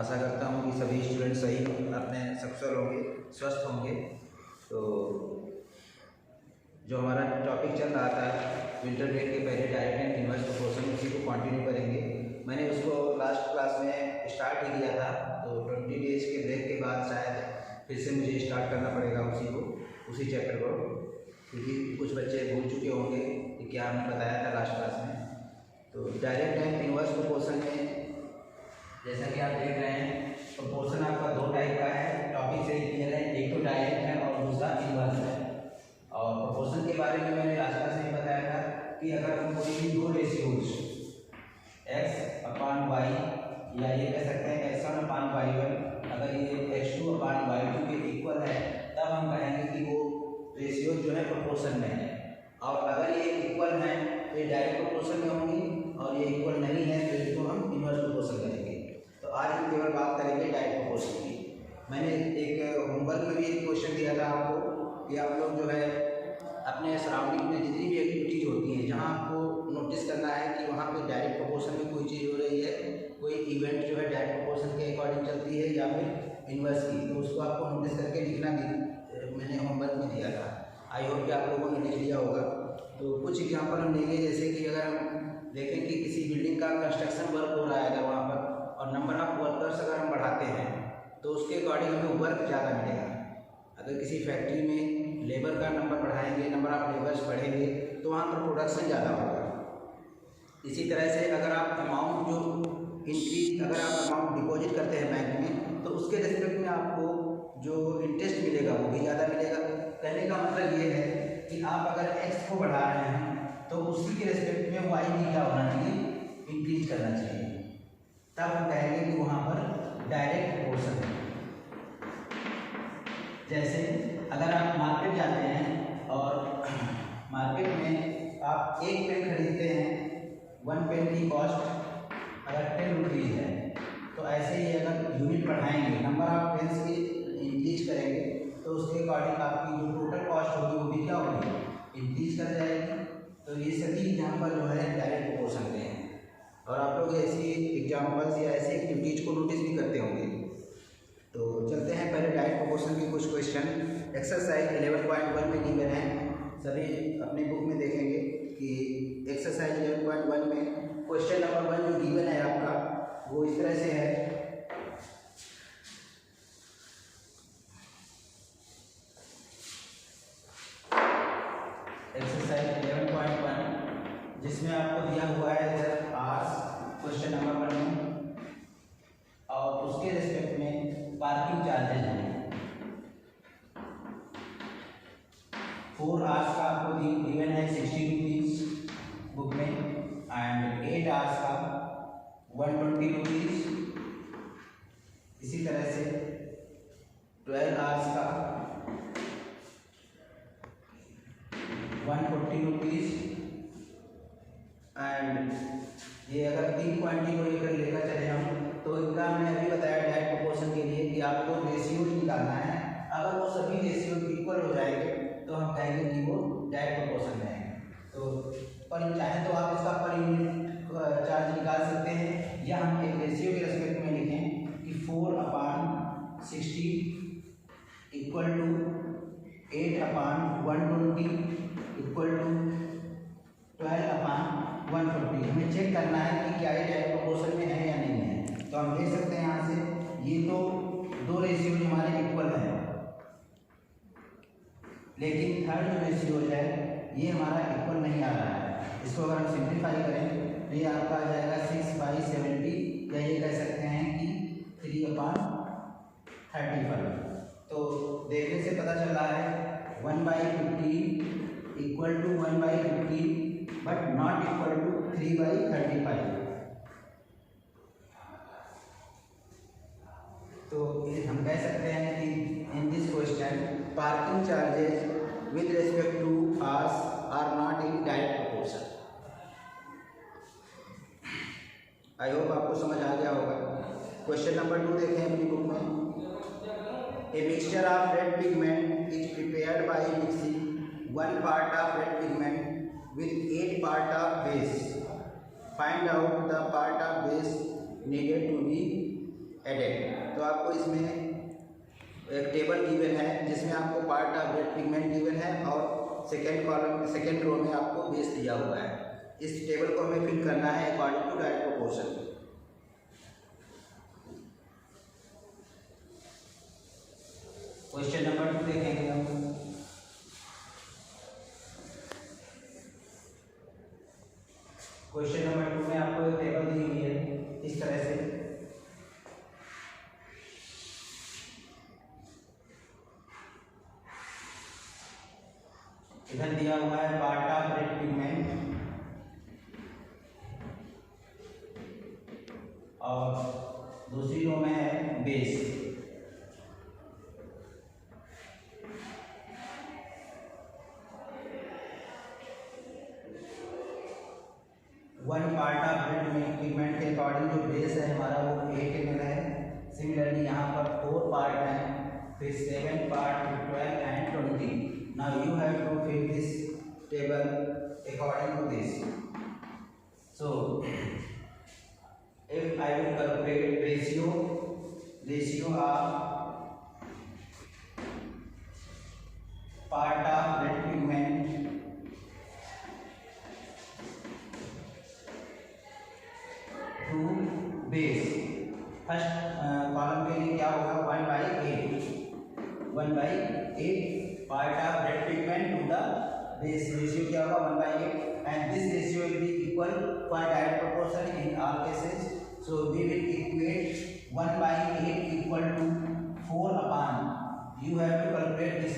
आशा करता हूँ कि सभी स्टूडेंट सही अपने सकुशल होंगे, स्वस्थ होंगे। तो जो हमारा टॉपिक चल रहा था विंटर ब्रेक के पहले डायरेक्ट एंड इनवर्स प्रोपोर्शन, उसी को कंटिन्यू करेंगे। मैंने उसको लास्ट क्लास में स्टार्ट ही किया था, तो 20 डेज के ब्रेक के बाद शायद फिर से मुझे स्टार्ट करना पड़ेगा उसी चैप्टर को, क्योंकि कुछ बच्चे भूल चुके होंगे कि क्या हमने बताया था लास्ट क्लास में। तो डायरेक्ट एंड इनवर्स प्रोपोर्शन में जैसा कि आप देख रहे हैं, प्रोपोर्शन आपका दो टाइप का है, टॉपिक से क्लियर है। एक तो डायरेक्ट है और दूसरा इनवर्स है। और प्रोपोर्शन के बारे में मैंने लास्ट क्लास में बताया था कि अगर हम कोई भी दो रेशियोज x/y या ये कह सकते हैं x1/y1, अगर ये x2/y2 के इक्वल है, तब हम कहेंगे कि वो रेशियो जो है प्रोपोर्शन में है। और अगर ये इक्वल है तो ये डायरेक्ट प्रोपोर्शन में होंगी, और ये इक्वल नहीं है तो इसको हम इनवर्स प्रोपोर्शन करेंगे। तो आज हम केवल बात करेंगे डायरेक्ट प्रोपोर्शन की। मैंने एक होमवर्क में भी एक क्वेश्चन दिया था आपको कि आप लोग जो है अपने सराउंडिंग में जितनी भी एक्टिविटीज़ होती हैं, जहाँ आपको नोटिस करना है कि वहाँ पे डायरेक्ट प्रोपोर्शन में कोई चीज़ हो रही है, कोई इवेंट जो है डायरेक्ट प्रोपोर्शन के अकॉर्डिंग चलती है या फिर इन्वर्स की, तो उसको आपको नोटिस करके लिखना मैंने होमवर्क में दिया था। आई होप कि आप लोगों ने लिख लिया होगा। तो कुछ एग्जाम्पल हम लेंगे, जैसे कि अगर हम देखें कि किसी बिल्डिंग का कंस्ट्रक्शन वर्क हो रहा है अगर वहाँ पर, और नंबर ऑफ वर्कर्स अगर हम बढ़ाते हैं तो उसके अकॉर्डिंग हमें वर्क ज़्यादा मिलेगा। अगर किसी फैक्ट्री में लेबर का नंबर बढ़ाएंगे, नंबर ऑफ लेबर्स बढ़ेंगे, तो वहाँ पर प्रोडक्शन ज़्यादा होगा। इसी तरह से अगर आप अमाउंट जो इंक्रीज, अगर आप अमाउंट डिपॉजिट करते हैं बैंक में, तो उसके रिस्पेक्ट में आपको जो इंटरेस्ट मिलेगा वो भी ज़्यादा मिलेगा। कहने का मतलब ये है कि आप अगर x को बढ़ा रहे हैं तो उसी के रिस्पेक्ट में y भी क्या होना चाहिए, इंक्रीज करना चाहिए। तब हम कहेंगे कि वहाँ पर डायरेक्ट प्रोपोर्शन है। जैसे अगर आप मार्केट जाते हैं और मार्केट में आप एक पेन खरीदते हैं, 1 पेन की कॉस्ट अगर 10 रुपीज़ है, तो ऐसे ही अगर यूनिट बढ़ाएंगे, नंबर ऑफ पेन्स की इंक्रीज करेंगे, तो उसके अकॉर्डिंग आपकी जो टोटल कॉस्ट होगी वो भी क्या होगी, इंक्रीज कर जाएगी। तो ये सभी एग्जाम्पल जो है डायरेक्ट प्रोपोर्शन के हैं। और आप लोग ऐसी एग्जाम्पल्स या ऐसी एक्टिविटीज़ को नोटिस भी करते होंगे। तो चलते हैं पहले डायरेक्ट प्रोपोर्शन के कुछ क्वेश्चन। एक्सरसाइज 11.1 में गिवन है, सभी अपने बुक में देखेंगे कि एक्सरसाइज 11.1 में क्वेश्चन नंबर 1 जो गिवन है आपका, वो इस तरह से है। एक्सरसाइज 11.1 जिसमें आपको दिया हुआ है जब आर्स क्वेश्चन नंबर 1 में, और उसके रिस्पेक्ट में पार्किंग चार्जेज हैं। 4 आवर्स का आपको गिवन है 60 रुपीज़ बुक में, एंड 8 आवर्स का 120 रुपीज़। इसी तरह से 12 आवर्स का 140 रुपीज़। एंड ये अगर 3 क्वांटिटी को लेकर चले हम, तो इनका हमने अभी बताया डायरेक्ट प्रोपोर्शन के लिए कि आपको रेशियो निकालना है। अगर वो सभी रेशियो इक्वल हो जाएंगे तो हम कहेंगे कि वो डायरेक्ट प्रोपोर्शन में है। तो पर चाहे तो आप इसका पर यूनिट चार्ज निकाल सकते हैं, या हम एक रेशियो के रेस्पेक्ट में लिखें कि 4/60 इक्वल टू 8/120 इक्वल टू 12/140। हमें चेक करना है कि क्या ये डायरेक्ट प्रोपोर्शन में है या नहीं है। तो हम देख सकते हैं यहाँ से, ये तो दो रेशियो हमारे इक्वल हैं, लेकिन थर्ड जो रेशियो है ये हमारा इक्वल नहीं आ रहा है। इसको अगर हम सिंप्लीफाई करें तो ये आपका आ जाएगा 6/70, या ये कह सकते हैं कि 3/35। तो देखने से पता चल रहा है 1/50 equal to 1/50 but not equal to 3/35। तो हम कह सकते हैं कि in this question parking charges with respect to hours are not in direct proportion. I hope आपको समझ आ गया होगा। क्वेश्चन नंबर 2 देखें अपनी बुक में। A mixture of red pigment is prepared by mixing 1 part of red pigment with 8 part of base. Find out the part of base needed to be added. तो आपको इसमें एक टेबल गिवन है जिसमें आपको part of red pigment given है और second row में आपको बेस दिया हुआ है। इस टेबल को हमें फिल करना है according to direct proportion. Question number 2 देखेंगे हम। क्वेश्चन नंबर 2 में आपको एक टेबल दी हुई है इस तरह से। इधर दिया हुआ है पार्ट ऑफ रेड पिगमेंट और दूसरी रो में है base. One part of red pigment के अकॉर्डिंग जो बेस है हमारा वो 8 ml है। सिमिलरली यहाँ पर 4 पार्ट हैं, फिर 7 part, 12 and 20। Now you have to fill this table according to this. So if I will calculate ratio of part of red pigment to base, first column के लिए क्या होगा 1/8 part of red pigment to the base. Ratio क्या होगा 1/8 and this ratio will be equal for direct proportion in all cases. So we will equate 1/8 equal to 4 upon, you have to calculate this